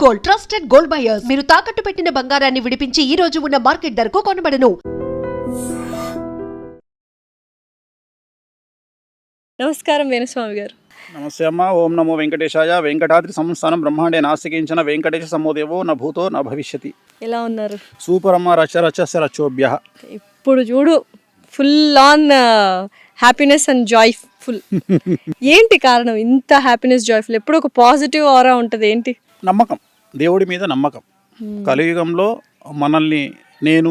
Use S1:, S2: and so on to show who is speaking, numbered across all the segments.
S1: Gold, trusted gold buyers. మీరు తాకట్టు పెట్టిన బంగారాన్ని విడిపించి ఈ రోజు ఉన్న మార్కెట్ ధరకు కొనబడను.
S2: నమస్కారం వేణుస్వామి గారు.
S3: నమస్తే అమ్మ. ఓం నమో వెంకటేశాయ. వెంకటాద్రి సంస్థానం బ్రహ్మాండే నాస్తికించిన వెంకటేశ సమోదేవో న భూతో న భవిష్యతి.
S2: ఎలా ఉన్నారు?
S3: సూపర్ అమ్మ. రచరచస్య రచోభ్య.
S2: ఇప్పుడు చూడు full on happiness and joyful. ఏంటి కారణం ఇంత హ్యాపీనెస్ జాయ్ఫుల్? ఎప్పుడు ఒక పాజిటివ్ ఆరా ఉంటుంది. ఏంటి?
S3: నమ్మకం, దేవుడి మీద నమ్మకం. కలియుగంలో మనల్ని నేను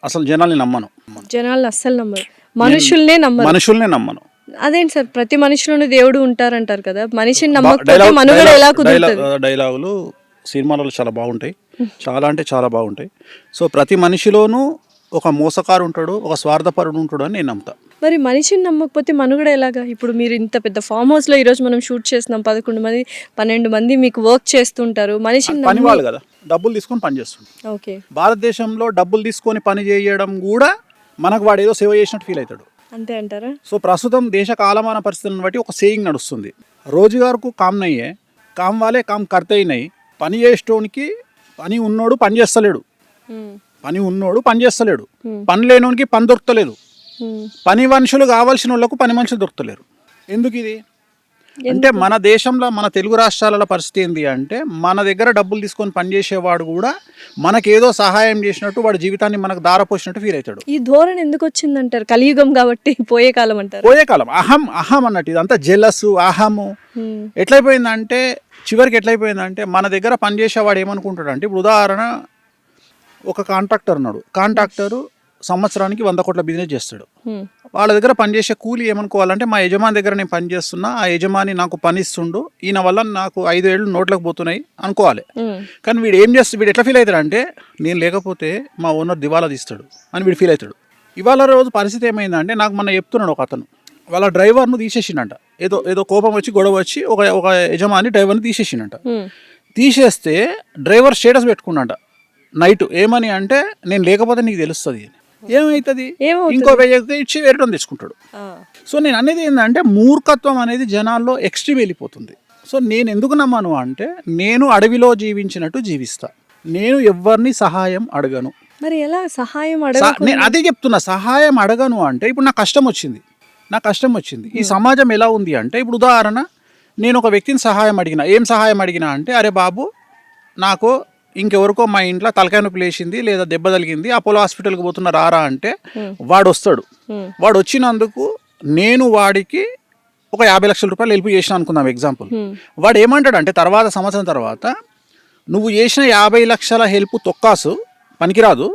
S3: అసలు జనాల్ని నమ్మను.
S2: జనాల్ని అస్సలు నమ్మరు, మనుషుల్నే
S3: నమ్మను.
S2: అదేంటి సార్, ప్రతి మనిషిలోనూ దేవుడు ఉంటారంటారు కదా, మనిషిని నమ్మకపోతే మనుగడ ఎలా కుదురుతుంది?
S3: డైలాగులు సినిమాలలో చాలా బాగుంటాయి, చాలా అంటే చాలా బాగుంటాయి. సో ప్రతి మనిషిలోనూ ఒక మోసకారు ఉంటాడు, ఒక స్వార్థపరుడు ఉంటాడు అని నేను నమ్ముతా.
S2: మరి మనిషిని నమ్మకపోతే మనుగడ ఎలాగా? ఇప్పుడు మీరు ఇంత పెద్ద ఫామ్ హౌస్లో ఈరోజు మనం షూట్ చేస్తున్నాం, 11 మంది 12 మంది మీకు వర్క్ చేస్తుంటారు. మనిషిని
S3: పని వాళ్ళు కదా, డబ్బులు తీసుకొని పని చేస్తుంటారు.
S2: ఓకే,
S3: భారతదేశంలో డబ్బులు తీసుకొని పని చేయడం కూడా మనకు వాడు ఏదో సేవ చేసినట్టు ఫీల్ అవుతాడు.
S2: అంతే అంటారా? సో
S3: ప్రస్తుతం దేశ కాలమాన పరిస్థితులను బట్టి ఒక సేయింగ్ నడుస్తుంది, రోజుగారుకు కామ్ నయ్యే కామ్ వాలే కామ్ కర్తే నై. పని చేసేటోనికి పని ఉన్నోడు పని చేస్తలేడు, పని ఉన్నోడు పని చేస్తలేడు, పని లేనోనికి పని దొరకలేదు, పని మనుషులు కావాల్సిన వాళ్ళకు పని మనుషులు దొరకలేరు. ఎందుకు ఇది అంటే, మన దేశంలో మన తెలుగు రాష్ట్రాల పరిస్థితి ఏంటి అంటే, మన దగ్గర డబ్బులు తీసుకొని పనిచేసేవాడు కూడా మనకేదో సహాయం చేసినట్టు వాడి జీవితాన్ని మనకు దారపోసినట్టు ఫీల్ అవుతాడు.
S2: ఈ ధోరణి ఎందుకు వచ్చిందంటారు? కలియుగం కాబట్టి పోయే కాలం అంటారు.
S3: పోయే కాలం, అహం అన్నట్టు ఇదంతా జెలస్, అహము ఎట్లయిపోయిందంటే, చివరికి ఎట్లయిపోయిందంటే మన దగ్గర పనిచేసేవాడు ఏమనుకుంటాడు అంటే, ఇప్పుడు ఉదాహరణ ఒక కాంట్రాక్టర్ ఉన్నాడు. కాంట్రాక్టరు సంవత్సరానికి 100 కోట్ల బిజినెస్ చేస్తాడు. వాళ్ళ దగ్గర పనిచేసే కూలి ఏమనుకోవాలంటే, మా యజమాని దగ్గర నేను పని చేస్తున్నా, ఆ యజమాని నాకు పని ఇస్తుండు, ఈయన వల్ల నాకు 5 ఏళ్ళు నోట్లకు పోతున్నాయి అనుకోవాలి. కానీ వీడు ఏం చేస్తాడు, వీడు ఎట్లా ఫీల్ అవుతాడు అంటే, నేను లేకపోతే మా ఓనర్ దివాలా తీస్తాడు అని వీడు ఫీల్ అవుతాడు. ఇవాళ రోజు పరిస్థితి ఏమైందంటే, నాకు మొన్న చెప్తున్నాడు ఒక అతను, వాళ్ళ డ్రైవర్ను తీసేసిండంట. ఏదో కోపం వచ్చి గొడవ వచ్చి ఒక యజమాని డ్రైవర్ని తీసేసిండంట. తీసేస్తే డ్రైవర్ స్టేటస్ పెట్టుకున్నాడ నైట్, ఏమని అంటే, నేను లేకపోతే నీకు తెలుస్తుంది. ఏమవుతుంది, ఇంకో 1000 ఇచ్చి వేరే తెచ్చుకుంటాడు. సో నేను అనేది ఏంటంటే, మూర్ఖత్వం అనేది జనాల్లో ఎక్స్ట్రీమ్ వెళ్ళిపోతుంది. సో నేను ఎందుకు నమ్మను అంటే, నేను అడవిలో జీవించినట్టు జీవిస్తా, నేను ఎవరిని సహాయం అడగను.
S2: మరి ఎలా సహాయం
S3: నేను అదే చెప్తున్నా, సహాయం అడగను అంటే, ఇప్పుడు నాకు కష్టం వచ్చింది. ఈ సమాజం ఎలా ఉంది అంటే, ఇప్పుడు ఉదాహరణ నేను ఒక వ్యక్తిని సహాయం అడిగినా, ఏం సహాయం అడిగినా అంటే, అరే బాబు నాకు ఇంకెవరికో మా ఇంట్లో తలకాయ నొప్పి లేచింది లేదా దెబ్బ తగిలింది, అపోలో హాస్పిటల్కి పోతున్నా రారా అంటే వాడు వస్తాడు. వాడు వచ్చినందుకు నేను వాడికి ఒక 50 లక్షల రూపాయలు హెల్ప్ చేసిన అనుకుందాం ఎగ్జాంపుల్. వాడు ఏమంటాడు అంటే, సంవత్సరం తర్వాత నువ్వు చేసిన 50 లక్షల హెల్ప్ తొక్కాసు పనికిరాదు,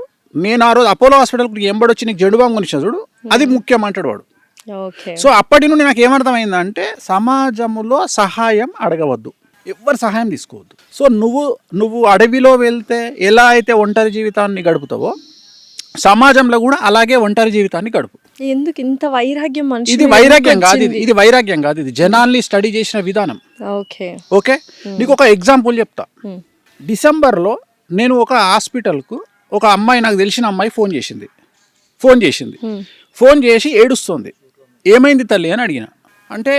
S3: నేను ఆ రోజు అపోలో హాస్పిటల్కి ఎంబడొచ్చి నీకు జెండు బాంబు కొనిచ్చిన చూడు, అది ముఖ్యం అంటాడు వాడు. సో అప్పటి నుండి నాకు ఏమర్థమైందంటే, సమాజంలో సహాయం అడగవద్దు, ఎవ్వరు సహాయం తీసుకోవద్దు. సో నువ్వు అడవిలో వెళ్తే ఎలా అయితే ఒంటరి జీవితాన్ని గడుపుతావో, సమాజంలో కూడా అలాగే ఒంటరి జీవితాన్ని గడుపు.
S2: ఎందుకు ఇంత వైరాగ్యం?
S3: ఇది వైరాగ్యం కాదు, ఇది జనాల్ని స్టడీ చేసిన విధానం. ఓకే, నీకు ఒక ఎగ్జాంపుల్ చెప్తా. డిసెంబర్లో నేను ఒక హాస్పిటల్కు ఒక అమ్మాయి, నాకు తెలిసిన అమ్మాయి ఫోన్ చేసి ఏడుస్తుంది. ఏమైంది తల్లి అని అడిగిన. అంటే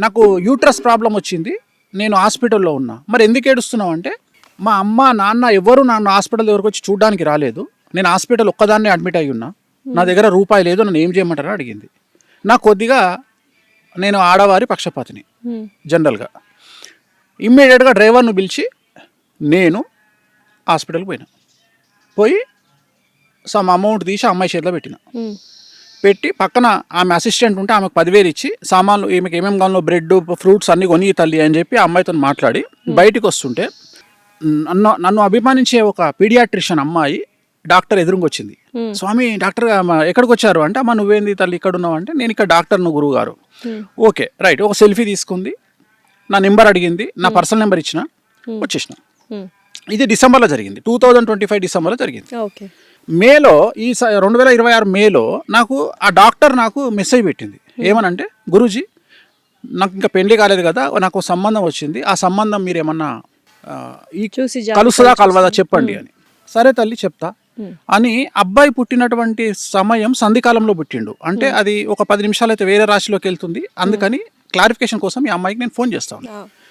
S3: నాకు యూట్రస్ ప్రాబ్లం వచ్చింది, నేను హాస్పిటల్లో ఉన్నా. మరి ఎందుకు ఏడుస్తున్నావు అంటే, మా అమ్మ నాన్న ఎవరు నన్ను హాస్పిటల్ దగ్గరకు వచ్చి చూడడానికి రాలేదు, నేను హాస్పిటల్ ఒక్కదాన్నే అడ్మిట్ అయి ఉన్నా, నా దగ్గర రూపాయి లేదు, నన్ను ఏం చేయమంటారని అడిగింది. నాకు కొద్దిగా, నేను ఆడవారి పక్షపాతిని జనరల్గా. ఇమ్మీడియట్గా డ్రైవర్ను పిలిచి నేను హాస్పిటల్కి పోయి సమ్ అమౌంట్ తీసి అమ్మాయి చేతిలో పెట్టి పక్కన ఆమె అసిస్టెంట్ ఉంటే ఆమెకు 10,000 ఇచ్చి సామాన్లు ఈమెకి ఏమేమి కావాలో బ్రెడ్ ఫ్రూట్స్ అన్నీ కొని తల్లి అని చెప్పి ఆ అమ్మాయితో మాట్లాడి బయటికి వస్తుంటే, నన్ను అభిమానించే ఒక పీడియాట్రిషియన్ అమ్మాయి డాక్టర్ ఎదురుకొచ్చింది. స్వామి డాక్టర్ ఎక్కడికి వచ్చారు అంటే, అమ్మ నువ్వేంది తల్లి ఇక్కడ ఉన్నావు అంటే, నేను ఇక్కడ డాక్టర్ను గురువు గారు. Okay right. ఒక సెల్ఫీ తీసుకుంది, నా నెంబర్ అడిగింది, నా పర్సనల్ నెంబర్ ఇచ్చిన, వచ్చేసిన. ఇది డిసెంబర్లో జరిగింది, 2025 డిసెంబర్లో జరిగింది. మేలో, ఈ 2026 మేలో నాకు ఆ డాక్టర్ నాకు మెసేజ్ పెట్టింది. ఏమనంటే, గురూజీ నాకు ఇంకా పెళ్లి కాలేదు కదా, నాకు సంబంధం వచ్చింది, ఆ సంబంధం మీరు ఏమన్నా కలుస్తుందా కలవదా చెప్పండి అని. సరే తల్లి చెప్తా అని. అబ్బాయి పుట్టినటువంటి సమయం సంధికాలంలో పుట్టిండు అంటే, అది ఒక 10 నిమిషాలు అయితే వేరే రాశిలోకి వెళ్తుంది, అందుకని క్లారిఫికేషన్ కోసం ఈ అమ్మాయికి నేను ఫోన్ చేస్తాను.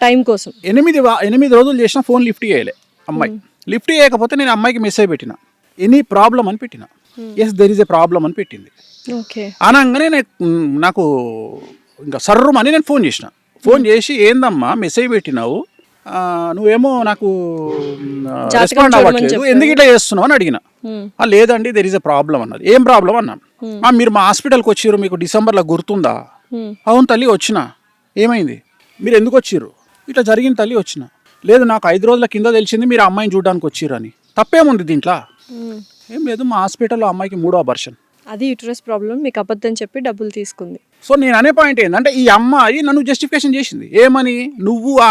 S2: టైం కోసం
S3: 8 రోజులు చేసిన ఫోన్ లిఫ్ట్ చేయలే అమ్మాయి. లిఫ్ట్ చేయకపోతే నేను అమ్మాయికి మెసేజ్ పెట్టిన, ఎనీ ప్రాబ్లం అని పెట్టిన. Yes there is a problem అని పెట్టింది.
S2: ఓకే
S3: అనగానే నాకు ఇంకా సర్రమని నేను ఫోన్ చేసిన. ఫోన్ చేసి ఏందమ్మా మెసేజ్ పెట్టినావు, నువ్వేమో నాకు రెస్పాండ్ అవ్వట్లేదు, ఎందుకు ఇట్లా చేస్తున్నావు అని అడిగిన. లేదండి దెర్ ఈజ్ ఎ ప్రాబ్లం అన్నది. ఏం ప్రాబ్లం అన్నాను. మీరు మా హాస్పిటల్కి వచ్చిర్రు, మీకు డిసెంబర్లో గుర్తుందా? అవును తల్లి వచ్చిన. ఏమైంది? మీరు ఎందుకు వచ్చిర్రు? ఇట్లా జరిగిన తల్లి వచ్చిన. లేదు నాకు 5 రోజుల కింద తెలిసింది మీరు అమ్మాయిని చూడడానికి వచ్చిర్రు అని. తప్పేముంది దీంట్లో? ఏం లేదు, మా హాస్పిటల్లో అమ్మాయికి 3వ అబార్షన్.
S2: అది యూటరస్ ప్రాబ్లం, మీకు అబద్ధం చెప్పి డబ్బులు తీసుకుంది.
S3: సో నేను అనే పాయింట్ ఏంటంటే ఈ అమ్మాయి నన్ను జస్టిఫికేషన్ చేసింది. ఏమని? నువ్వు ఆ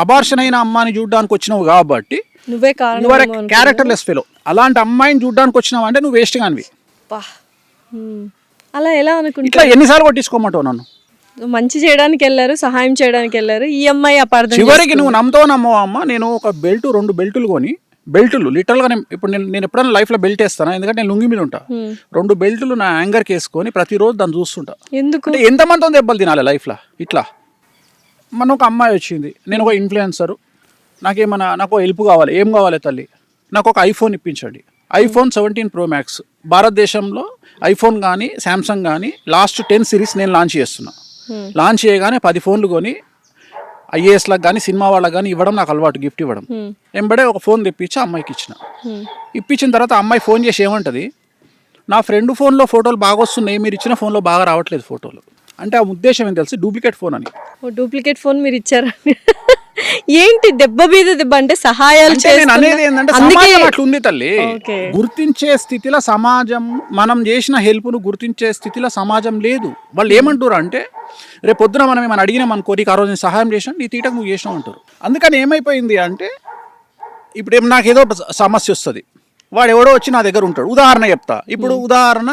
S3: అబార్షన్ అయిన అమ్మాయిని చూడడానికి వచ్చినావు కాబట్టి
S2: నువ్వే కారణం,
S3: క్యారెక్టర్లెస్ ఫెలో. అలాంటి అమ్మాయిని చూడడానికి వచ్చినావు అంటే నువ్వు వేస్ట్ కానివి.
S2: అలా ఎలా అనుకుంటా?
S3: ఇట్లా ఎన్నిసార్లు కొట్టించుకోమంటావు నన్ను?
S2: మంచి చేయడానికి వెళ్ళారు, సహాయం చేయడానికి వెళ్ళారు, ఈ అమ్మాయి అపార్థం
S3: చివరికి నువ్వు నమ్మవో అమ్మ. నేను ఒక 2 బెల్టులు కొని, బెల్టులు లిటరల్గా ఇప్పుడు నేను ఎప్పుడైనా లైఫ్లో బెల్ట్ వేస్తాను, ఎందుకంటే నేను లుంగి మీద ఉంటా. 2 బెల్టులు నా యాంగర్కి వేసుకొని ప్రతిరోజు దాన్ని చూస్తుంటా.
S2: ఎందుకు?
S3: అంటే ఎంతమందితో దెబ్బలు తినాలి లైఫ్లో ఇట్లా. మన ఒక అమ్మాయి వచ్చింది, నేను ఒక ఇన్ఫ్లుయెన్సరు, నాకు హెల్ప్ కావాలి. ఏం కావాలి తల్లి? నాకు ఒక ఐఫోన్ ఇప్పించండి. iPhone 17 Pro Max భారతదేశంలో ఐఫోన్ కానీ శాంసంగ్ కానీ లాస్ట్ 10 సిరీస్ నేను లాంచ్ చేస్తున్నా. లాంచ్ చేయగానే 10 ఫోన్లు కొని ఐఏఎస్లకు కానీ సినిమా వాళ్ళకి కానీ ఇవ్వడం నాకు అలవాటు, గిఫ్ట్ ఇవ్వడం. వెంబడే ఒక ఫోన్ తెప్పించి అమ్మాయికి ఇచ్చిన. ఇప్పించిన తర్వాత అమ్మాయి ఫోన్ చేసి ఏమంటది, నా ఫ్రెండ్ ఫోన్లో ఫోటోలు బాగా వస్తున్నాయి, మీరు ఇచ్చిన ఫోన్లో బాగా రావట్లేదు ఫోటోలు. అంటే ఆ ఉద్దేశం ఏం తెలుసు? డూప్లికేట్ ఫోన్ అని.
S2: డూప్లికేట్ ఫోన్ మీరు ఇచ్చారా? ఏంటి దెబ్బ మీద దెబ్బ అంటే సహాయాలు
S3: నేను అనేది ఏంటంటే సమాజం అట్లా ఉంది తల్లి. గుర్తించే స్థితిలో సమాజం, మనం చేసిన హెల్ప్ను గుర్తించే స్థితిలో సమాజం లేదు. వాళ్ళు ఏమంటారు అంటే రేపు పొద్దున మనం ఏమైనా అడిగినాం అనుకో, నీకు ఆ రోజు నేను సహాయం చేసాను, నీ తీటకు నువ్వు చేసినావు అంటారు. అందుకని ఏమైపోయింది అంటే ఇప్పుడు నాకు ఏదో సమస్య వస్తుంది, వాడు ఎవడో వచ్చి నా దగ్గర ఉంటాడు. ఉదాహరణ చెప్తా. ఇప్పుడు ఉదాహరణ,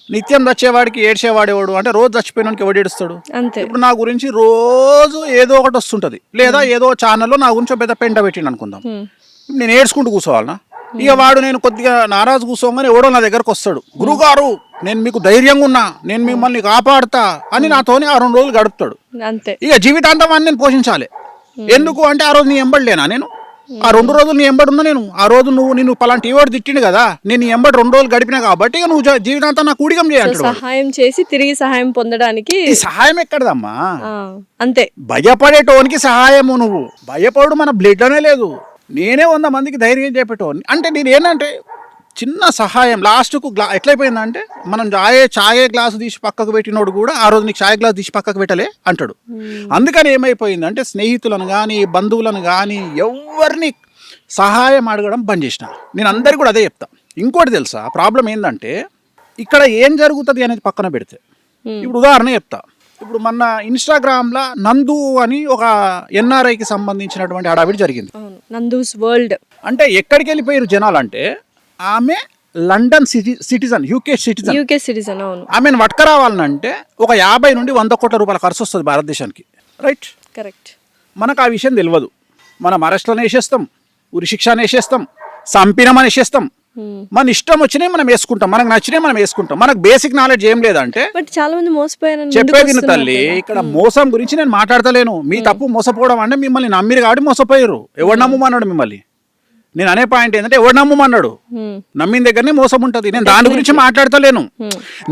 S3: నిత్యం చచ్చేవాడికి ఏడ్చేవాడు ఎవడు అంటే రోజు చచ్చిపోయినానికి ఎవడు ఏడుస్తాడు?
S2: అంతే.
S3: ఇప్పుడు నా గురించి రోజు ఏదో ఒకటి వస్తుంటది, లేదా ఏదో ఛానల్లో నా గురించి పెద్ద పెంట పెట్టిండు అనుకుందాం. నేను ఏడ్చుకుంటూ కూర్చోవాలనా? ఇక వాడు నేను కొద్దిగా నారాజు కూర్చోగానే ఎవడో నా దగ్గరకు వస్తాడు, గురుగారు నేను మీకు ధైర్యంగా ఉన్నా, నేను మిమ్మల్ని కాపాడుతా అని నాతోని ఆ 2 రోజులు గడుపుతాడు.
S2: అంతే.
S3: ఇక జీవితాంతం అని నేను పోషించాలి. ఎందుకు అంటే ఆ రోజు నీ ఎంబడిలేనా నేను? ఆ 2 రోజులు నీ ఎంబడి ఉన్నా నేను. ఆ రోజు నిన్ను పలాంటి ఎవడు తిట్టిండు కదా, నేను నీ ఎంబడి 2 రోజులు గడిపినా కాబట్టి ఇక నువ్వు జీవితాంతం నాకు ఊడిగం చేయాలి.
S2: సహాయం చేసి తిరిగి సహాయం పొందడానికి.
S3: సహాయం ఎక్కడదమ్మా?
S2: అంతే.
S3: భయపడేటోనికి సహాయము. నువ్వు భయపడు మన బ్లడ్ అనే లేదు. నేనే 100 మందికి ధైర్యం చెప్పేటోని. అంటే నేను ఏంటంటే చిన్న సహాయం లాస్ట్కు ఎట్లయిపోయిందంటే, మనం ఛాయే గ్లాసు తీసి పక్కకు పెట్టినోడు కూడా ఆ రోజు నీకు ఛాయ్ గ్లాసు తీసి పక్కకు పెట్టలే అంటాడు. అందుకని ఏమైపోయిందంటే స్నేహితులను కానీ బంధువులను కానీ ఎవరిని సహాయం అడగడం బంద్ చేసిన. నేను అందరికీ కూడా అదే చెప్తా. ఇంకోటి తెలుసా ప్రాబ్లం ఏంటంటే, ఇక్కడ ఏం జరుగుతుంది అనేది పక్కన పెడితే, ఇప్పుడు ఉదాహరణ చెప్తా. ఇప్పుడు మన ఇన్స్టాగ్రామ్లో నందు అని ఒక ఎన్ఆర్ఐకి సంబంధించినటువంటి హడావిడి జరిగింది.
S2: నందూస్ వరల్డ్
S3: అంటే ఎక్కడికి వెళ్ళిపోయారు జనాలు అంటే, ఆమె లండన్ సిటిజన్, యూకే సిటిజన్.
S2: అవును.
S3: ఆమెను పట్టుకురావాలంటే ఒక 50 నుండి 100 కోట్ల రూపాయల ఖర్చు వస్తుంది భారతదేశానికి. Right,
S2: correct.
S3: మనకు ఆ విషయం తెలియదు. మనం అరెస్ట్లను వేసేస్తాం, ఉరి శిక్షను వేసేస్తాం, సంపినమని వేసేస్తాం. మన ఇష్టం వచ్చినాయి మనం వేసుకుంటాం, మనకు నచ్చినాయి మనం వేసుకుంటాం. మనకు బేసిక్ నాలెడ్జ్ ఏం లేదంటే.
S2: బట్ చాలా మంది మోసపోయారు.
S3: చెప్పేది తల్లి, ఇక్కడ మోసం గురించి నేను మాట్లాడతలేను. మీ తప్పు మోసపోవడం అంటే మిమ్మల్ని నమ్మిరు కాబట్టి మోసపోయారు. ఎవడు నమ్మమన్నాడు మిమ్మల్ని? నేను అనే పాయింట్ ఏంటంటే ఎవడు నమ్మమన్నాడు? నమ్మిన దగ్గరనే మోసం ఉంటుంది. నేను దాని గురించి మాట్లాడతలేను.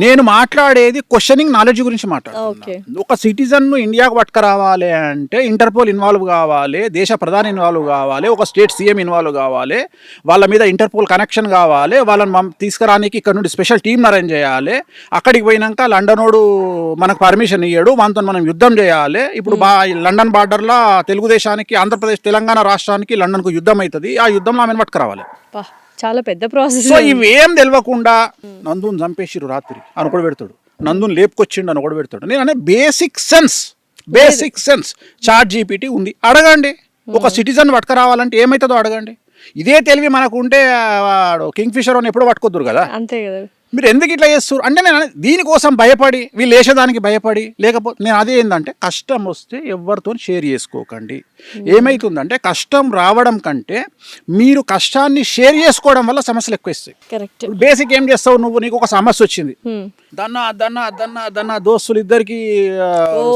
S3: నేను మాట్లాడేది క్వశ్చనింగ్ నాలెడ్జ్ గురించి మాట్లాడుతున్నాను. ఒక సిటిజన్ ను ఇండియాకు పట్టుకురావాలి అంటే ఇంటర్పోల్ ఇన్వాల్వ్ కావాలి, దేశ ప్రధాని ఇన్వాల్వ్ కావాలి, ఒక స్టేట్ సీఎం ఇన్వాల్వ్ కావాలి, వాళ్ళ మీద ఇంటర్పోల్ కనెక్షన్ కావాలి, వాళ్ళని తీసుకురానికి ఇక్కడ నుండి స్పెషల్ టీమ్ అరేంజ్ చేయాలి. అక్కడికి పోయినాక లండనోడు మనకు పర్మిషన్ ఇయ్యాడు, మనతో మనం యుద్ధం చేయాలి. ఇప్పుడు లండన్ బార్డర్లో తెలుగుదేశానికి, ఆంధ్రప్రదేశ్ తెలంగాణ రాష్ట్రానికి లండన్కు యుద్ధం అవుతుంది. ఆ యుద్ధంలో ఆమెను పట్టుకురావాలి.
S2: చాలా పెద్ద ప్రాసెస్.
S3: సో ఇవేం తెలియకుండా నందుని చంపేసిరు రాత్రి అని ఒకటి పెడతాడు, నందుని లేపుకొచ్చిండు అని ఒకటి పెడతాడు. నేను అనే బేసిక్ సెన్స్ చాట్ జీపీటీ ఉంది, అడగండి. ఒక సిటిజన్ పట్టుకురావాలంటే ఏమవుతుందో అడగండి. ఇదే తెలివి మనకు ఉంటే కింగ్ ఫిషర్ అని ఎప్పుడో పట్టుకోద్దురు కదా.
S2: అంతే కదా.
S3: మీరు ఎందుకు ఇట్లా చేస్తారు అంటే నేను దీనికోసం భయపడి వీళ్ళు వేసేదానికి భయపడి లేకపోతే నేను అదే ఏంటంటే కష్టం వస్తే ఎవరితో షేర్ చేసుకోకండి. ఏమవుతుందంటే కష్టం రావడం కంటే మీరు కష్టాన్ని షేర్ చేసుకోవడం వల్ల సమస్యలు ఎక్కువ వస్తాయి.
S2: కరెక్ట్.
S3: బేసిక్ ఏం చేస్తావు నువ్వు, నీకు ఒక సమస్య వచ్చింది, దన్నా దోస్తులు ఇద్దరికి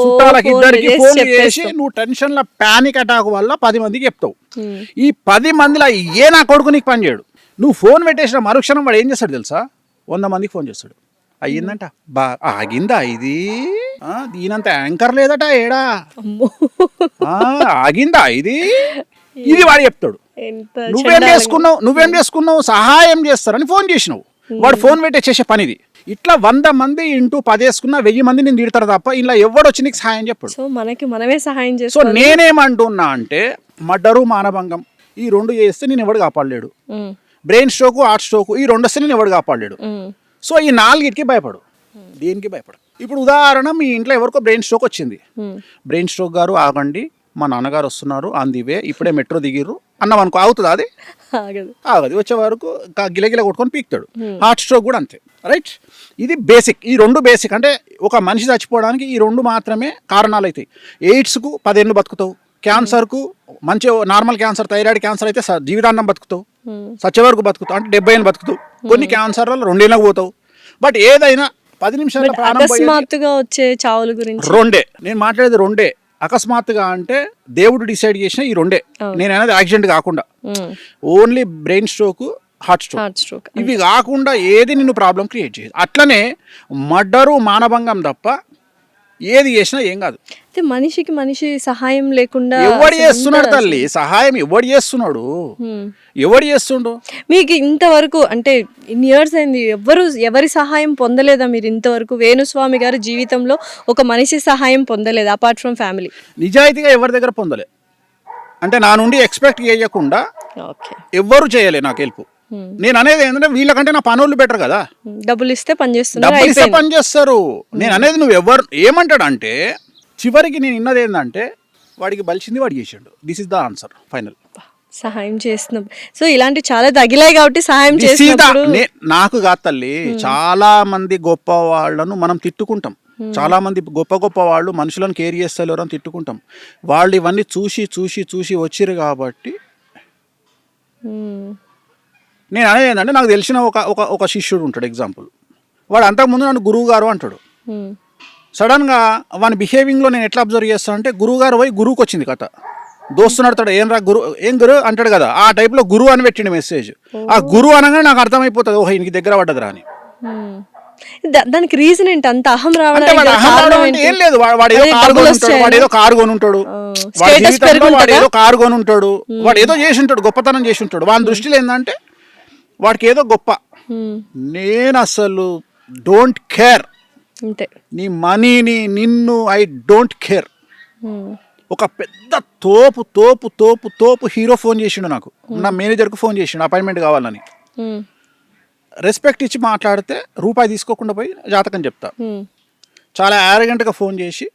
S3: చుట్టాలకి ఇద్దరికి ఫోన్ చేసి నువ్వు టెన్షన్లో పానిక్ అటాక్ వల్ల 10 మందికి చెప్తావు. ఈ 10 మందిలో నా కొడుకు నీకు పని చేయడు. నువ్వు ఫోన్ పెట్టేసిన మరుక్షణం వాడు ఏం చేస్తాడు తెలుసా, 100 మందికి ఫోన్ చేస్తాడు. అయ్యిందంట, ఆగిందా ఇది, దీనంత యాంకర్ లేదట ఏడా, ఆగిందా ఇది, ఇది వాడు చెప్తాడు. నువ్వేం చేసుకున్నావు సహాయం చేస్తారని ఫోన్ చేసినావు, వాడు ఫోన్ పెట్టే చేసే పనిది. ఇట్లా 100 మంది ఇంటూ 10 వేసుకున్నా 1000 మంది నేను తిడతారు తప్ప ఇలా ఎవడు వచ్చి నీకు సహాయం చెప్పాడు.
S2: సో మనకి మనమే సహాయం
S3: సో
S2: చేసుకోవాలి.
S3: నేనేమంటున్నా అంటే మర్డరు మానభంగం ఈ 2 చేస్తే నేను ఎవడు కాపాడలేడు. బ్రెయిన్ స్ట్రోక్ హార్ట్ స్ట్రోక్ ఈ 2 వస్తే నేను ఎవడు కాపాడలేడు. సో ఈ 4కి భయపడు, దేనికి భయపడు. ఇప్పుడు ఉదాహరణ మీ ఇంట్లో ఎవరికో బ్రెయిన్ స్ట్రోక్ వచ్చింది, బ్రెయిన్ స్ట్రోక్ గారు ఆగండి మా నాన్నగారు వస్తున్నారు ఆన్ ది వే ఇప్పుడే మెట్రో దిగిర్రు అన్నాం అనుకో, అవుతుంది అది ఆగదు, వచ్చే వరకు గిలగిల కొట్టుకొని పీకుతాడు. హార్ట్ స్ట్రోక్ కూడా అంతే, రైట్. ఇది బేసిక్, ఈ 2 బేసిక్. అంటే ఒక మనిషి చచ్చిపోవడానికి ఈ 2 మాత్రమే కారణాలు అవుతాయి. ఎయిడ్స్కు 10 ఏళ్ళు బతుకుతావు, క్యాన్సర్కు మంచి నార్మల్ క్యాన్సర్ థైరాయిడ్ క్యాన్సర్ అయితే జీవితాంతం బతుకుతావు, సచ్చే వరకు బతుకుతావు అంటే 70 ఏళ్ళు బతుకుతావు. కొన్ని క్యాన్సర్లలో 2 ఏళ్ళకు పోతావు. బట్ ఏదైనా 10 నిమిషాల
S2: అకస్మాత్తుగా వచ్చే చావుల గురించి
S3: 2. నేను మాట్లాడేది 2. అకస్మాత్తుగా అంటే దేవుడు డిసైడ్ చేసిన ఈ 2. నేను అనేది యాక్సిడెంట్ కాకుండా only brain stroke heart stroke ఇవి కాకుండా ఏది నిన్ను ప్రాబ్లం క్రియేట్ చేయదు. అట్లనే మర్డరు మానభంగం తప్ప ఏది చేసినా ఏం కాదు.
S2: మనిషికి మనిషి సహాయం లేకుండా
S3: ఎవడు చేస్తున్నాడు తల్లి, సహాయం ఎవడు చేస్తున్నాడు, ఎవడు చేస్తుండు.
S2: మీకు ఇంతవరకు అంటే ఇన్ని ఇయర్స్ అయింది, ఎవరి సహాయం పొందలేదా మీరు ఇంతవరకు? వేణుస్వామి గారి జీవితంలో ఒక మనిషి సహాయం పొందలేదు అపార్ట్ ఫ్రమ్ ఫ్యామిలీ?
S3: నిజాయితీగా ఎవరి దగ్గర పొందలే, అంటే నా నుండి ఎక్స్పెక్ట్ చేయకుండా ఎవ్వరు చేయలే నాకు హెల్ప్. నేను అనేది ఏంటంటే వీళ్ళకంటే నా పనులు బెటర్ కదా,
S2: డబ్బులు ఇస్తే పని
S3: చేస్తారు. నేను అనేది నువ్వు ఎవరు ఏమంటాడు అంటే చివరికి నేను ఇన్నది ఏంటంటే వాడికి బలిసింది వాడు చేసాడు. This is the answer final.
S2: సహాయం చేస్తున్నాం. సో ఇలాంటి చాలా తగిలాయి కాబట్టి సహాయం చేసినప్పుడు
S3: నాకు కాదు తల్లి, చాలా మంది గొప్ప వాళ్ళను మనం తిట్టుకుంటాం, చాలా మంది గొప్ప వాళ్ళు మనుషులను కేర్ చేస్తారు అని తిట్టుకుంటాం. వాళ్ళు ఇవన్నీ చూసి చూసి చూసి వచ్చిరు కాబట్టి నేను అనేది ఏంటంటే నాకు తెలిసిన ఒక శిష్యుడు ఉంటాడు ఎగ్జాంపుల్, వాడు అంతకుముందు నన్ను గురువు గారు అంటాడు. సడన్గా వాని బిహేవింగ్లో నేను ఎట్లా అబ్జర్వ్ చేస్తాను అంటే గురువు గారు పోయి గురువుకి వచ్చింది కథ, దోస్తు నడతాడు ఏం గురు అంటాడు కదా, ఆ టైప్లో గురువు అని పెట్టిండు మెసేజ్. ఆ గురువు అనగానే నాకు అర్థమైపోతుంది, ఓహో ఈయనకి దగ్గర పడ్డదిరా అని.
S2: దానికి రీజన్ ఏంటి అంత అహం
S3: ఏం
S2: రావడానికి?
S3: లేదు, వాడు ఏదో కారు కొనుంటాడు, వాడు ఏదో కారు కొనుంటాడు, వాడు ఏదో చేసి ఉంటాడు, గొప్పతనం చేసి ఉంటాడు. వాని దృష్టిలో ఏంటంటే వాడికి ఏదో గొప్ప. నేను అసలు డోంట్ కేర్, నీ మనీని నిన్ను ఐ డోంట్ కేర్. ఒక పెద్ద తోపు తోపు తోపు తోపు హీరో ఫోన్ చేసిండు నాకు, నా మేనేజర్కు ఫోన్ చేసిండు అపాయింట్మెంట్ కావాలని. రెస్పెక్ట్ ఇచ్చి మాట్లాడితే రూపాయి తీసుకోకుండా పోయి జాతకం చెప్తా. చాలా యారగెంట్గా ఫోన్ చేసి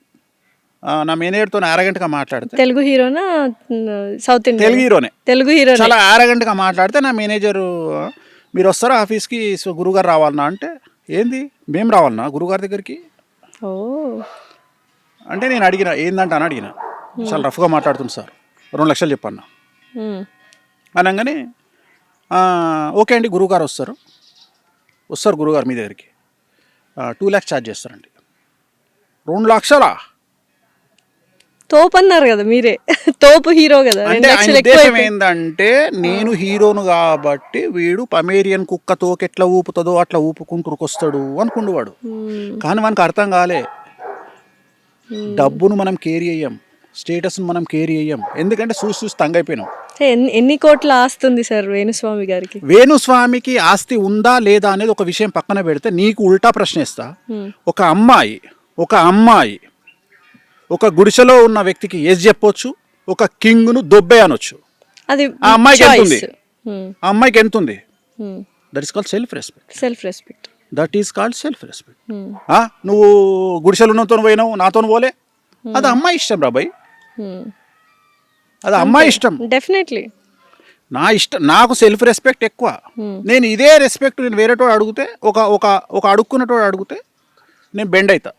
S3: నా మేనేజర్తో యారగెంట్గా మాట్లాడితే,
S2: తెలుగు హీరోనా సౌత్ ఇండియన్?
S3: తెలుగు హీరో. చాలా యారగెంట్గా మాట్లాడితే నా మేనేజరు మీరు వస్తారా ఆఫీస్కి, గురుగారు రావాలన్నా అంటే, ఏంది మేము రావాలన్నా గురుగారి దగ్గరికి అంటే నేను అడిగిన ఏందంటే అని అడిగిన, చాలా రఫ్గా మాట్లాడుతుంది సార్ 2 లక్షలు చెప్పన్నా అనగానే ఓకే అండి గురువుగారు వస్తారు గురుగారు మీ దగ్గరికి 2 lakhs ఛార్జ్ చేస్తారండి. 2 లక్షలా?
S2: తోపు అన్నారు కదా మీరే, తోపు హీరో కదా.
S3: అంటే ఆయన ఉద్దేశం ఏంటంటే నేను హీరోను కాబట్టి వీడు పమేరియన్ కుక్క తోకెట్లా ఊపుతుందో అట్లా ఊపుకుంటూకొస్తాడు అనుకుండు వాడు. కానీ మనకు అర్థం కాలే, డబ్బును మనం కేర్ చేయం, స్టేటస్ను మనం కేర్ చేయం, ఎందుకంటే చూసి తంగైపోయినాం.
S2: ఎన్ని కోట్ల ఆస్తి ఉంది సార్ వేణుస్వామి గారికి?
S3: వేణుస్వామికి ఆస్తి ఉందా లేదా అనేది ఒక విషయం పక్కన పెడితే నీకు ఉల్టా ప్రశ్న ఇస్తా. ఒక అమ్మాయి ఒక గుడిసెలో ఉన్న వ్యక్తికి ఏజ్ చెప్పొచ్చు, ఒక కింగ్ను దొబ్బే అనొచ్చు.
S2: అది
S3: ఆ అమ్మాయికి ఎంత ఉంది? That is called self respect. That is called self respect. నువ్వు గుడిసెలు ఉన్నతో పోయినావు, నాతో పోలే, అది అమ్మాయి ఇష్టం రాబాయ్, అది అమ్మాయి ఇష్టం.
S2: డెఫినెట్లీ
S3: నాకు సెల్ఫ్ రెస్పెక్ట్ ఎక్కువ. నేను ఇదే రెస్పెక్ట్ నేను వేరేటో అడిగితే ఒక అడుక్కున్నటో అడిగితే నేను బెండ్ అవుతా.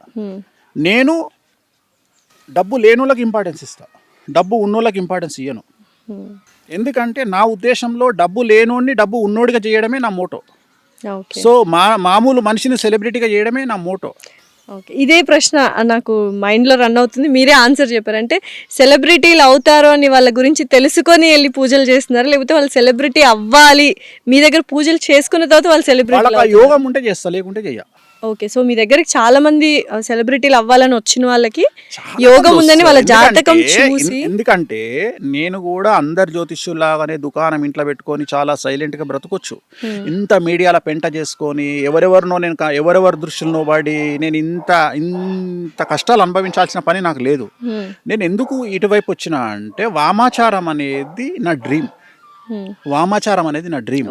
S3: నేను డబ్బు లేనోళ్ళకి ఇంపార్టెన్స్ ఇస్తా, డబ్బు ఉన్నోళ్ళకి ఇంపార్టెన్స్ ఇయ్యను. ఎందుకంటే నా ఉద్దేశంలో డబ్బు లేనోడిని డబ్బు ఉన్నోడిగా చేయడమే నా మోటో. సో మామూలు మనిషిని సెలబ్రిటీగా చేయడమే నా మోటో.
S2: ఓకే, ఇదే ప్రశ్న నాకు మైండ్లో రన్ అవుతుంది. మీరే ఆన్సర్ చెప్పారంటే సెలబ్రిటీలు అవుతారు అని వాళ్ళ గురించి తెలుసుకొని వెళ్ళి పూజలు చేస్తున్నారు, లేకపోతే వాళ్ళు సెలబ్రిటీ అవ్వాలి మీ దగ్గర పూజలు చేసుకున్న తర్వాత వాళ్ళు సెలబ్రిటీ.
S3: వాళ్ళకి యోగం ఉంటే చేస్తా, లేకుంటే చెయ్య.
S2: ఓకే, సో మీ దగ్గరికి చాలా మంది సెలబ్రిటీలు అవ్వాలని వచ్చిన వాళ్ళకి యోగం ఉందని వాళ్ళ జాతకం చూసి.
S3: ఎందుకంటే నేను కూడా అందరు జ్యోతిష్యులాగానే దుకాణం ఇంట్లో పెట్టుకొని చాలా సైలెంట్ గా బ్రతకొచ్చు. ఇంత మీడియాల పెంట చేసుకొని ఎవరెవరినో నేను ఎవరెవరి దృష్టిలో పడి నేను ఇంత కష్టాలు అనుభవించాల్సిన పని నాకు లేదు. నేను ఎందుకు ఇటువైపు వచ్చినా అంటే వామాచారం అనేది నా డ్రీమ్. వామాచారం అనేది నా డ్రీమ్.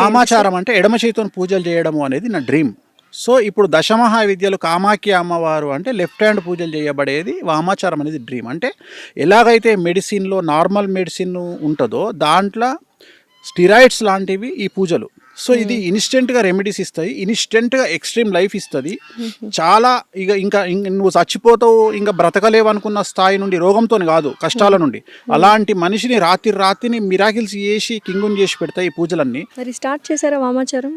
S3: వామాచారం అంటే ఎడమ చేతితో పూజలు చేయడము అనేది నా డ్రీమ్. సో ఇప్పుడు దశమహా విద్యలు కామాఖ్య అమ్మవారు అంటే లెఫ్ట్ హ్యాండ్ పూజలు చేయబడేది వామాచారం అనేది డ్రీమ్. అంటే ఎలాగైతే మెడిసిన్లో నార్మల్ మెడిసిన్ ఉంటుందో దాంట్లో స్టిరాయిడ్స్ లాంటివి ఈ పూజలు. సో ఇది ఇన్స్టెంట్గా రెమెడీస్ ఇస్తాయి, ఇన్స్టెంట్గా ఎక్స్ట్రీమ్ లైఫ్ ఇస్తుంది. చాలా ఇంకా నువ్వు చచ్చిపోతావు ఇంకా బ్రతకలేవు అనుకున్న స్థాయి నుండి, రోగంతో కాదు కష్టాల నుండి, అలాంటి మనిషిని రాత్రిని మిరాకిల్స్ చేసి కింగుని చేసి పెడతాయి ఈ పూజలన్నీ.
S2: మరి స్టార్ట్ చేశారా వామాచారం?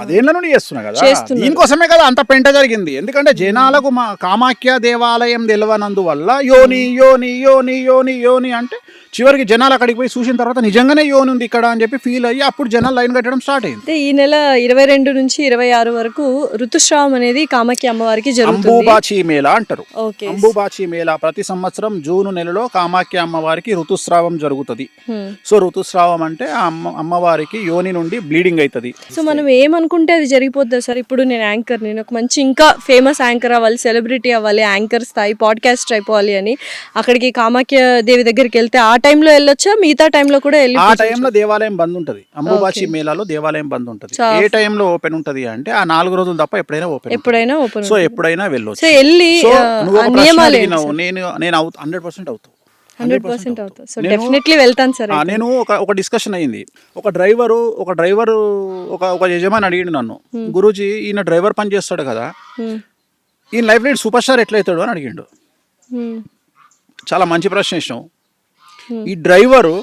S3: అదేళ్ళ నుండి చేస్తున్నా కదా, దీనికోసమే కదా అంత పెంట జరిగింది. ఎందుకంటే జనాలకు మా కామాఖ్య దేవాలయం తెలియనందువల్ల యోని యోని యోని యోని యోని అంటే చివరికి జనాలు అక్కడికి పోయి చూసిన తర్వాత నిజంగానే యోని ఉంది ఇక్కడ అని చెప్పి ఫీల్ అయ్యి అప్పుడు జనాలు లైన్ కట్టడం స్టార్ట్ అయింది.
S2: ఈ నెల 22 నుంచి 26 వరకు ఋతుస్రావం అనేది కామాఖ్య అమ్మవారికి జరుగుతుంది.
S3: అంబుబాచి మేళా అంటారు. అంబుబాచి మేళా ప్రతి సంవత్సరం జూన్ నెలలో కామాఖ్య అమ్మవారికి ఋతుస్రావం జరుగుతుంది. సో ఋతుస్రావం అంటే అమ్మవారికి యోని నుండి బ్లీడింగ్ అవుతుంది.
S2: సో మనం ఏమనుకుంటే అది జరిగిపోద్దా సార్? ఇప్పుడు నేను యాంకర్, నేను ఒక మంచి ఇంకా ఫేమస్ యాంకర్ అవ్వాలి, సెలబ్రిటీ అవ్వాలి, యాంకర్ స్థాయి పాడ్కాస్ట్ అయిపోవాలి అని అక్కడికి కామాఖ్య దేవి దగ్గరికి వెళ్తే ఆ టైంలో వెళ్ళొచ్చా? మిగతా టైంలో కూడా వెళ్ళి?
S3: ఆ టైంలో దేవాలయం బంద్ ఉంటుంది. అంబుబాచి మేళాలో దేవాలయం బంద్ ఉంటుంది. ఏ టైంలో ఓపెన్ ఉంటుంది అంటే ఆ 4 రోజులు తప్ప ఎప్పుడైనా ఓపెన్. సో ఎప్పుడైనా వెళ్ళొచ్చు.
S2: సో వెళ్ళి
S3: నేను 100% అవుతాను.
S2: 100% అవుతా. సో డెఫినెట్లీ వెళ్తాను సార్.
S3: నేను ఒక డిస్కషన్ అయింది. ఒక డ్రైవరు ఒక యజమాని అడిగిండు నన్ను, గురూజీ ఈయన డ్రైవర్ పని చేస్తాడు కదా, ఈయన లైఫ్ లో సూపర్ స్టార్ ఎట్లయితాడు అని అడిగిండు. చాలా మంచి ప్రశ్న ఇష్టం. ఈ డ్రైవరు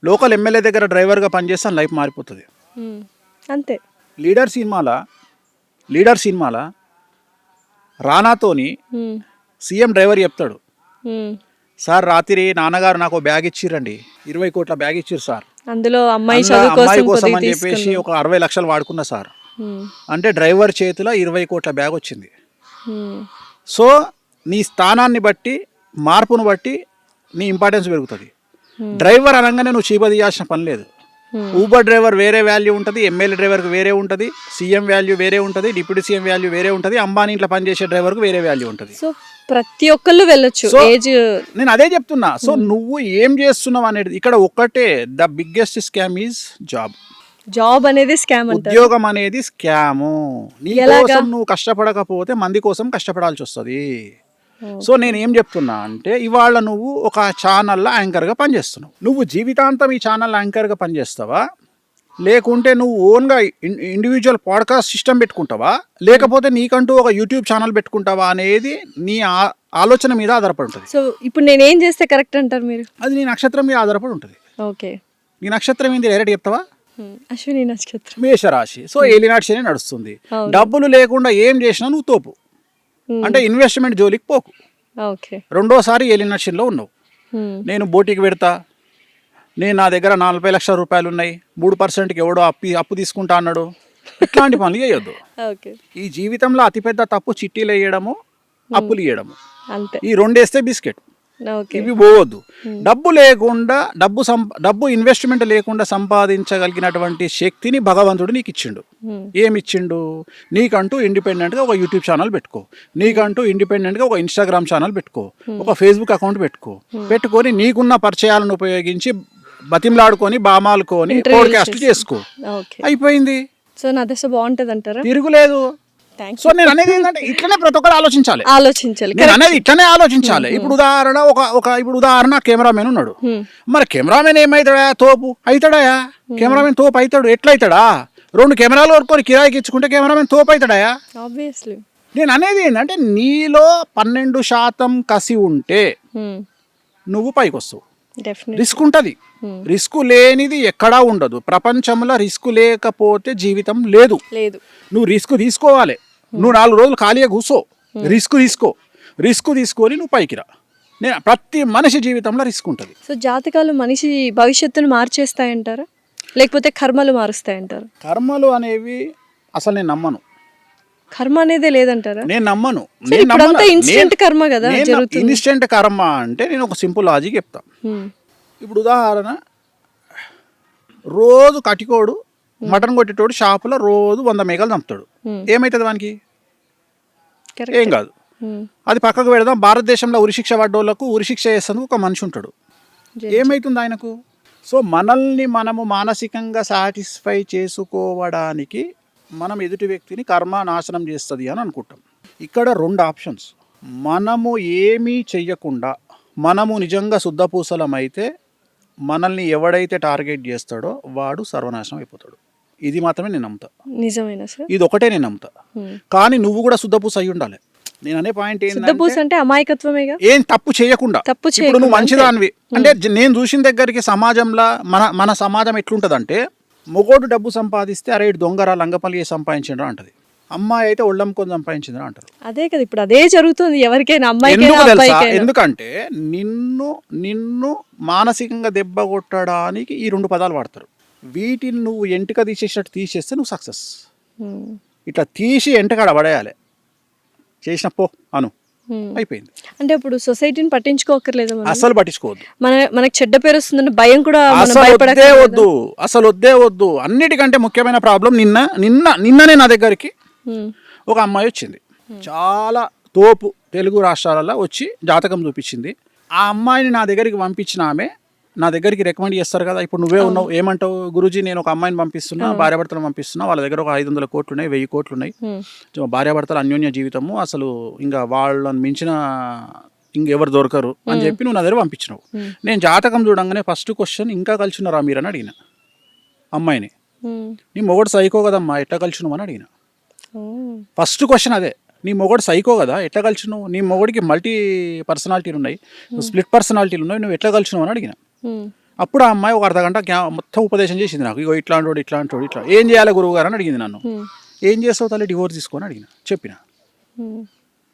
S3: లోకల్ ఎమ్మెల్యే దగ్గర డ్రైవర్గా పనిచేస్తాను లైఫ్ మారిపోతుంది
S2: అంతే.
S3: లీడర్ సినిమాల రానాతోని సీఎం డ్రైవర్ చెప్తాడు, సార్ రాత్రి నాన్నగారు నాకు బ్యాగ్ ఇచ్చిరండి, 20 కోట్ల బ్యాగ్ ఇచ్చిర్రు సార్,
S2: అందులో అమ్మాయి
S3: కోసం అని చెప్పేసి ఒక 60 లక్షలు వాడుకున్నా సార్ అంటే డ్రైవర్ చేతిలో 20 కోట్ల బ్యాగ్ వచ్చింది. సో నీ స్థానాన్ని బట్టి మార్పును బట్టి నీ ఇంపార్టెన్స్ పెరుగుతుంది. డ్రైవర్ అనగానే నువ్వు చీపదీయాల్సిన పని లేదు. ఊబర్ డ్రైవర్ వేరే వాల్యూ ఉంటుంది, ఎమ్మెల్యే డ్రైవర్కి వేరే ఉంటుంది, సీఎం వాల్యూ వేరే ఉంటుంది, డిప్యూటీ సీఎం వాల్యూ వేరే ఉంటుంది, అంబానీ ఇంట్లో పనిచేసే డ్రైవర్కి వేరే వాల్యూ ఉంటుంది.
S2: సో ప్రతి ఒక్కళ్ళు వెళ్ళొచ్చు.
S3: నేను అదే చెప్తున్నా. సో నువ్వు ఏం చేస్తున్నావు అనేది ఇక్కడ ఒక్కటే, the biggest scam is
S2: job అనేది స్కామ్.
S3: ఉద్యోగం అనేది స్కాము. నీ కోసం నువ్వు కష్టపడకపోతే మంది కోసం కష్టపడాల్సి వస్తుంది. సో నేను ఏం చెప్తున్నా అంటే ఇవాళ నువ్వు ఒక ఛానల్లో యాంకర్గా పనిచేస్తున్నావు, నువ్వు జీవితాంతం ఈ ఛానల్ యాంకర్గా పనిచేస్తావా, లేకుంటే నువ్వు ఓన్గా ఇండివిజువల్ పాడ్కాస్ట్ సిస్టమ్ పెట్టుకుంటావా, లేకపోతే నీకంటూ ఒక యూట్యూబ్ ఛానల్ పెట్టుకుంటావా అనేది నీ ఆలోచన మీద ఆధారపడి ఉంటుంది.
S2: సో ఇప్పుడు నేను ఏం చేస్తే కరెక్ట్ అంటారు మీరు?
S3: అది నీ నక్షత్రం మీద ఆధారపడి ఉంటుంది.
S2: ఓకే,
S3: నీ నక్షత్రం ఏంది డైరెక్ట్ చెప్తావా?
S2: అశ్విని నక్షత్రం,
S3: మేషరాశి. సో ఏలినాటి శని నడుస్తుంది. డబ్బులు లేకుండా ఏం చేసినా నువ్వు తోపు, అంటే ఇన్వెస్ట్మెంట్ జోలికి పోకు. రెండోసారి ఏలినర్షన్లో ఉన్నావు. నేను బోటికి పెడతా, నా దగ్గర 40 లక్షల రూపాయలు ఉన్నాయి, 3%కి ఎవడో అప్పు తీసుకుంటా అన్నాడు, ఇట్లాంటి పనులు చేయొద్దు. ఈ జీవితంలో అతిపెద్ద తప్పు చిట్టీలు వేయడము, అప్పులు ఇవ్వడము. ఈ 2 వేస్తే బిస్కెట్, ఇవి పోవద్దు. డబ్బు లేకుండా డబ్బు ఇన్వెస్ట్మెంట్ లేకుండా సంపాదించగలిగినటువంటి శక్తిని భగవంతుడు నీకు ఇచ్చిండు. ఏమిచ్చిండు? నీకంటూ ఇండిపెండెంట్గా ఒక యూట్యూబ్ ఛానల్ పెట్టుకో, నీకంటూ ఇండిపెండెంట్గా ఒక ఇన్స్టాగ్రామ్ ఛానల్ పెట్టుకో, ఒక ఫేస్బుక్ అకౌంట్ పెట్టుకొని నీకున్న పరిచయాలను ఉపయోగించి బతిమలాడుకొని బామాలుకొని పోడ్కాస్ట్ చేసుకో, అయిపోయింది.
S2: సో నా దశ బాగుంటుంది అంటారా?
S3: తిరుగులేదు.
S2: థ్యాంక్
S3: సో నేను అనేది ఏంటంటే ఇట్లనే ప్రతి ఒక్కరు ఆలోచించాలి.
S2: ఆలోచించాలి.
S3: నేను అనేది ఇట్లనే ఆలోచించాలి. ఇప్పుడు ఉదాహరణ ఇప్పుడు ఉదాహరణ కెమెరామెన్ ఉన్నాడు. మరి కెమెరామెన్ ఏమవుతాడా? తోపు అవుతాడా? కెమెరామెన్ తోపు అవుతాడు. ఎట్లా అవుతాడా? 2 కెమెరాలు కొనుక్కొని కిరాయికి ఇచ్చుకుంటే కెమెరామెన్ తోపు అవుతాడా?
S2: ఆబ్వియస్లీ.
S3: నేను అనేది ఏంటంటే నీలో 12% కసి ఉంటే నువ్వు పైకి వస్తావు.
S2: డెఫినెట్
S3: రిస్క్ ఉంటుంది. రిస్క్ లేనిది ఎక్కడా ఉండదు. ప్రపంచంలో రిస్క్ లేకపోతే జీవితం లేదు.
S2: లేదు.
S3: నువ్వు రిస్క్ తీసుకోవాలి. నువ్వు 4 రోజులు ఖాళీగా కూర్చో, రిస్క్ తీసుకొని నువ్వు పైకి రా. నేను ప్రతి మనిషి జీవితంలో రిస్క్ ఉంటుంది.
S2: సో జాతకాలు మనిషి భవిష్యత్తును మార్చేస్తాయంటారా, లేకపోతే కర్మలు మారుస్తాయంటారా?
S3: కర్మలు అనేవి అసలు నేను నమ్మను.
S2: కర్మ అనేదే లేదంటారా?
S3: నేను నమ్మను.
S2: ఇప్పుడంతా ఇన్స్టెంట్ కర్మ కదా జరుగుతుంది.
S3: ఇన్స్టెంట్ కర్మ అంటే నేను ఒక సింపుల్ లాజిక్ చెప్తా. ఇప్పుడు ఉదాహరణ, రోజు కటికోడు మటన్ కొట్టేటోడు షాపులో రోజు 100 మేకలు చంపుతాడు. ఏమవుతుంది వానికి? ఏం కాదు. అది పక్కకు పెడదాం. భారతదేశంలో ఉరిశిక్ష పడ్డోళ్లకు ఉరిశిక్ష చేసేందుకు ఒక మనిషి ఉంటాడు. ఏమవుతుంది ఆయనకు? సో మనల్ని మనము మానసికంగా సాటిస్ఫై చేసుకోవడానికి మనం ఎదుటి వ్యక్తిని కర్మ నాశనం చేస్తుంది అని అనుకుంటాం. ఇక్కడ 2 ఆప్షన్స్. మనము ఏమీ చెయ్యకుండా మనము నిజంగా శుద్ధపూసలమైతే మనల్ని ఎవడైతే టార్గెట్ చేస్తాడో వాడు సర్వనాశనం అయిపోతాడు. ఇది మాత్రమే నేను నమ్ముతా.
S2: నిజమేనా సార్?
S3: ఇది ఒకటే నేను నమ్ముతా. కానీ నువ్వు కూడా శుద్ధపూస అయి ఉండాలి. నేను అనే పాయింట్
S2: శుద్ధపూస అంటే అమాయకత్వమేగా.
S3: ఏం తప్పు చేయకుండా. ఇప్పుడు నువ్వు మంచిదానివి అంటే నేను చూసిన దగ్గరికి సమాజంలో మన సమాజం ఎట్లుంటదంటే, మొగోడు డబ్బు సంపాదిస్తే అరే దొంగరా లంగపల్లి సంపాదించిండ్రా అంటది. అమ్మాయి అయితే ఒళ్ళమ్ముకొని సంపాదించిండ్రా అంటారు.
S2: అదే కదా ఇప్పుడు అదే జరుగుతుంది ఎవరికైనా,
S3: ఎందుకు తెలుసా? ఎందుకంటే నిన్ను మానసికంగా దెబ్బ కొట్టడానికి ఈ 2 పదాలు వాడతారు. వీటిని నువ్వు ఎంటిక తీసేసినట్టు తీసేస్తే నువ్వు సక్సెస్. ఇట్లా తీసి ఎంటకాడ పడేయాలి. చేసిన పో అను అయిపోయింది.
S2: అంటే ఇప్పుడు సొసైటీని పట్టించుకోకర్లేదు,
S3: అసలు పట్టించుకోవద్దు.
S2: మనకి చెడ్డ పేరు వస్తుందని భయం కూడా
S3: అసలు వద్దు. అన్నిటికంటే ముఖ్యమైన ప్రాబ్లం నిన్ననే నా దగ్గరికి ఒక అమ్మాయి వచ్చింది. చాలా తోపు తెలుగు రాష్ట్రాలలో వచ్చి జాతకం చూపించింది. ఆ అమ్మాయిని నా దగ్గరికి పంపించిన ఆమె నా దగ్గరికి రికమెండ్ చేస్తారు కదా. ఇప్పుడు నువ్వే ఉన్నావు, ఏమంటావు? గురూజీ నేను ఒక అమ్మాయిని పంపిస్తున్నా, భార్యాభర్తలు పంపిస్తున్నా, వాళ్ళ దగ్గర ఒక 500 కోట్లు ఉన్నాయి, 1000 కోట్లు ఉన్నాయి, భార్యాభర్తలు అన్యోన్య జీవితము, అసలు ఇంకా వాళ్ళని మించిన ఇంకెవరు దొరకరు అని చెప్పి నువ్వు నా దగ్గర పంపించినావు. నేను జాతకం చూడంగానే ఫస్ట్ క్వశ్చన్, ఇంకా కలిసినారా మీరు అని అడిగిన అమ్మాయిని. నీ మొగడు సైకో కదమ్మా, ఎట్లా కలిసినావు అని అడిగిన. ఫస్ట్ క్వశ్చన్ అదే. నీ మొగడు సైకో కదా, ఎట్లా కలిసినావు? నీ మొగడికి మల్టీ పర్సనాలిటీలు ఉన్నాయి, స్ప్లిట్ పర్సనాలిటీలు ఉన్నాయి, నువ్వు ఎట్లా కలిసినావు అని అడిగిన. అప్పుడు ఆ అమ్మాయి ఒక అర్ధగంట మొత్తం ఉపదేశం చేసింది నాకు. ఇగో ఇట్లా ఏం చేయాలి గురువు గారు అని అడిగింది నన్ను. ఏం చేస్తావు తల్లి, డివోర్స్ తీసుకొని అడిగిన. చెప్పిన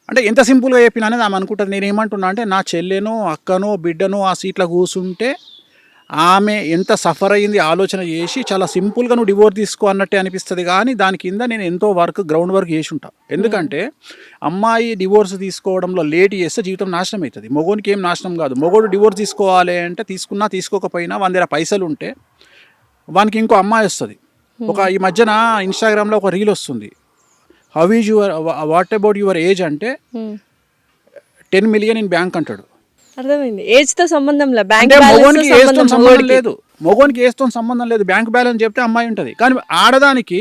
S3: అంటే ఎంత సింపుల్గా చెప్పిన అనేది ఆమె అనుకుంటుంది. నేను ఏమంటున్నా అంటే, నా చెల్లెనో అక్కనో బిడ్డనో ఆ సీట్లో కూర్చుంటే ఆమె ఎంత సఫర్ అయ్యింది ఆలోచన చేసి చాలా సింపుల్గా నువ్వు డివోర్స్ తీసుకో అన్నట్టే అనిపిస్తుంది. కానీ దాని కింద నేను ఎంతో గ్రౌండ్ వర్క్ చేసి ఉంటా. ఎందుకంటే అమ్మాయి డివోర్స్ తీసుకోవడంలో లేట్ చేస్తే జీవితం నాశనం అవుతుంది. మొగోనికి ఏం నాశనం కాదు. మొగోడు డివోర్స్ తీసుకోవాలి అంటే తీసుకున్నా తీసుకోకపోయినా వాని దగ్గర పైసలు ఉంటే వానికి ఇంకో అమ్మాయి వస్తుంది. ఈ మధ్యన ఇన్స్టాగ్రామ్లో ఒక రీల్ వస్తుంది, how is your what about your age అంటే 10 million ఇన్ బ్యాంక్ అంటాడు.
S2: అర్థమైంది. ఏజ్ తో సంబంధం లేదు,
S3: మొగోనికి ఏజ్తో సంబంధం లేదు. బ్యాంక్ బ్యాలెన్స్ చెప్తే అమ్మాయి ఉంటుంది. కానీ ఆడదానికి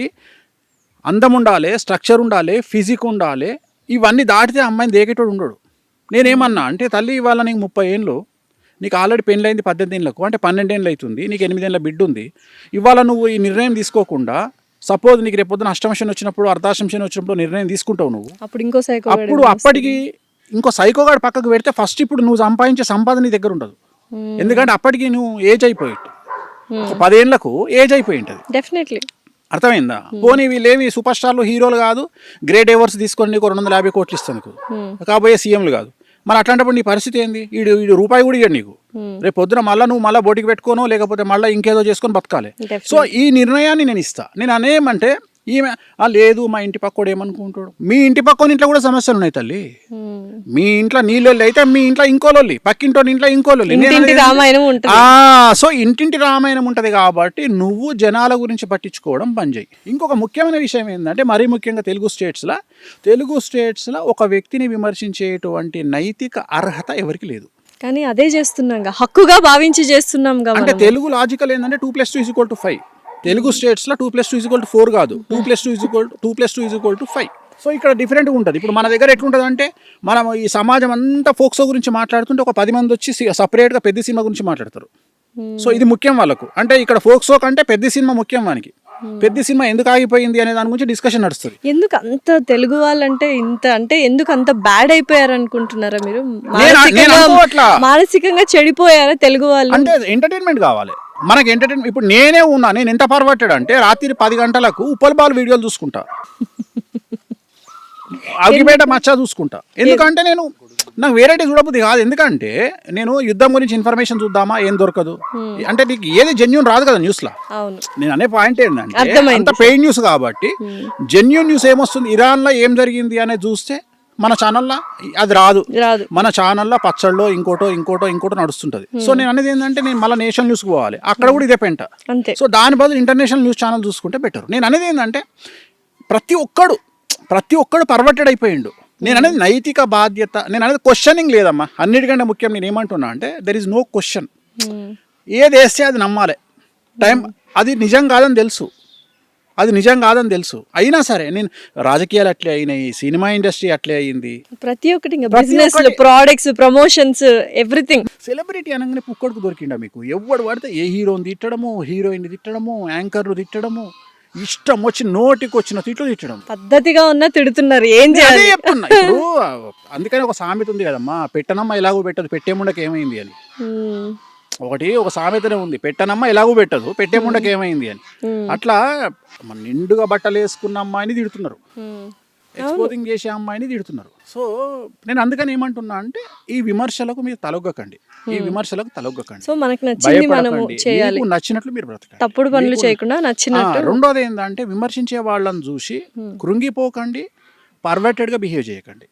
S3: అందం ఉండాలి, స్ట్రక్చర్ ఉండాలి, ఫిజిక్ ఉండాలి. ఇవన్నీ దాటితే అమ్మాయిని దేకేటోడు ఉండడు. నేనేమన్నా అంటే, తల్లి ఇవాళ నీకు 30 ఏళ్ళు, నీకు ఆల్రెడీ పెళ్ళైంది 18 ఏళ్ళకు, అంటే 12 ఏళ్ళు అవుతుంది, నీకు 8 ఏళ్ళ బిడ్డ ఉంది. ఇవాళ నువ్వు ఈ నిర్ణయం తీసుకోకుండా, సపోజ్ నీకు రేపు పొద్దున అష్టమశని వచ్చినప్పుడు, అర్ధాష్టమశని వచ్చినప్పుడు నిర్ణయం తీసుకుంటావు నువ్వు. అప్పుడు అప్పటికి ఇంకో సైకోగాడు పక్కకు పెడితే ఫస్ట్ ఇప్పుడు నువ్వు సంపాదించే సంపాదన నీ దగ్గర ఉండదు. ఎందుకంటే అప్పటికి నువ్వు ఏజ్ అయిపోయి 10 ఏళ్లకు ఏజ్ అయిపోయి ఉంటుంది.
S2: డెఫినెట్లీ.
S3: అర్థమైందా? పోనీ వీళ్ళేమి సూపర్ స్టార్లు, హీరోలు కాదు, గ్రేట్ అవార్డ్స్ తీసుకొని నీకు 250 కోట్లు ఇస్తాను, కాబోయే సీఎంలు కాదు. మరి అట్లాంటప్పుడు నీ పరిస్థితి ఏంది? వీడు రూపాయి కూడా ఇవ్వడు నీకు. రేపు పొద్దున మళ్ళీ బోటికి పెట్టుకోనో లేకపోతే మళ్ళీ ఇంకేదో చేసుకొని బతకాలి. సో ఈ నిర్ణయాన్ని నేను ఇస్తా. నేను అనేమంటే, ఈమె లేదు మా ఇంటి పక్కోడు ఏమనుకుంటాడు. మీ ఇంటి పక్కన ఇంట్లో కూడా సమస్యలు ఉన్నాయి తల్లి. మీ ఇంట్లో నీళ్ళొల్లి అయితే మీ ఇంట్లో ఇంకోలొల్లి, పక్కింటో ఇంట్లో ఇంకోలొల్లి. సో ఇంటింటి రామాయణం ఉంటుంది. కాబట్టి నువ్వు జనాల గురించి పట్టించుకోవడం బంద్ చేయి. ఇంకొక ముఖ్యమైన విషయం ఏంటంటే, మరీ ముఖ్యంగా తెలుగు స్టేట్స్లో ఒక వ్యక్తిని విమర్శించేటువంటి నైతిక అర్హత ఎవరికి లేదు.
S2: కానీ అదే చేస్తున్నాం, హక్కుగా భావించి చేస్తున్నాం.
S3: అంటే తెలుగు లాజికల్ ఏంటంటే 2+2 = 5. తెలుగు స్టేట్స్లో 2+2 = 4 కాదు, 2+2 = 5. సో ఇక్కడ డిఫరెంట్గా ఉంటుంది. ఇప్పుడు మన దగ్గర ఎట్లుంటుంది అంటే మనం ఈ సమాజం అంతా ఫోక్సో గురించి మాట్లాడుతుంటే ఒక 10 మంది వచ్చి సపరేట్గా పెద్ద సినిమా గురించి మాట్లాడతారు. సో ఇది ముఖ్యం వాళ్ళకు. అంటే ఇక్కడ ఫోక్సో కంటే పెద్ద సినిమా ముఖ్యం వానికి. పెద్ద సినిమా ఎందుకు ఆగిపోయింది అనే దాని గురించి డిస్కషన్ నడుస్తుంది.
S2: ఎందుకు అంత తెలుగు వాళ్ళంటే ఇంత అంటే ఎందుకు అంత బ్యాడ్ అయిపోయారు అనుకుంటున్నారా మీరు?
S3: నేను అనుకోవట్లా.
S2: మానసికంగా చెడిపోయారా తెలుగు వాళ్ళు?
S3: అంటే ఎంటర్టైన్మెంట్ కావాలి మనకి. ఎంటర్టైన్మెంట్ ఇప్పుడు నేనే ఉన్నా, నేను ఎంత పర్వట్టాడు అంటే రాత్రి 10 గంటలకు ఉప్పల్ బాల్ వీడియోలు చూసుకుంటా, అగ్గిపేట మచ్చ చూసుకుంటా. ఎందుకంటే నాకు వెరైటీ చూడబుద్ధి కాదు. ఎందుకంటే నేను యుద్ధం గురించి ఇన్ఫర్మేషన్ చూద్దామా, ఏం దొరకదు. అంటే నీకు ఏది జెన్యూన్ రాదు కదా న్యూస్లో. నేను అనే పాయింట్ ఏంటంటే అంత పెయిడ్ న్యూస్ కాబట్టి జెన్యూన్ న్యూస్ ఏమొస్తుంది, ఇరాన్లో ఏం జరిగింది అనేది చూస్తే మన ఛానల్లో అది రాదు. మన ఛానల్లో పచ్చళ్ళలో ఇంకోటో నడుస్తుంటది. సో నేను అనేది ఏంటంటే నేను మళ్ళీ నేషనల్ న్యూస్కి పోవాలి, అక్కడ కూడా ఇదే పెంట. సో దాని బదులు ఇంటర్నేషనల్ న్యూస్ ఛానల్ చూసుకుంటే బెటర్. నేను అనేది ఏంటంటే ప్రతి ఒక్కడు పర్వర్టెడ్ అయిపోయిండు. నేను అనేది నైతిక బాధ్యత, నేను అనేది క్వశ్చనింగ్ లేదమ్మా. అన్నిటికంటే ముఖ్యం నేను ఏమంటున్నా అంటే దెర్ ఈజ్ నో క్వశ్చన్. ఏది వేస్తే అది నమ్మాలి. అది నిజం కాదని తెలుసు, అయినా సరే నేను రాజకీయాలు అట్లే అయినాయి, సినిమా ఇండస్ట్రీ అట్లే అయింది,
S2: ప్రతి ఒక్కటి business, products, promotions, everything.
S3: Celebrity అనగానే పుక్కడికి దొరికిండా మీకు? ఎవడు పడితే ఏ హీరోని తిట్టడము, హీరోయిన్ తిట్టడము, యాంకర్లు తిట్టడము, ఇష్టం వచ్చి నోటికి వచ్చిన తిట్లు తిట్టడం.
S2: పద్ధతిగా ఉన్నా తిడుతున్నారు, ఏం చేయాలి
S3: చెప్తున్నా. ఇప్పుడు అందుకని ఒక సామెత ఉంది కదమ్మా, పెట్టనమ్మ ఎలాగో పెట్టదు పెట్టేముండకి ఏమైంది అని. ఒక సామెతనే ఉంది, పెట్టనమ్మ ఎలాగూ పెట్టదు పెట్టేముండకి ఏమైంది అని. అట్లా మన నిండుగా బట్టలు వేసుకున్న అమ్మాయిని తిడుతున్నారు, ఎక్స్పోజింగ్ చేసే అమ్మాయిని తిడుతున్నారు. సో నేను అందుకని ఏమంటున్నా అంటే ఈ విమర్శలకు మీరు తలొగ్గకండి.
S2: సో మనకు నచ్చింది మనము చేయాలి,
S3: మీకు నచ్చినట్లు మీరు బ్రతకండి,
S2: తప్పుడు పనులు చేయకుండా నచ్చినట్టు.
S3: రెండోది ఏంటంటే విమర్శించే వాళ్ళని చూసి కృంగిపోకండి, పర్వర్టెడ్గా బిహేవ్ చేయకండి.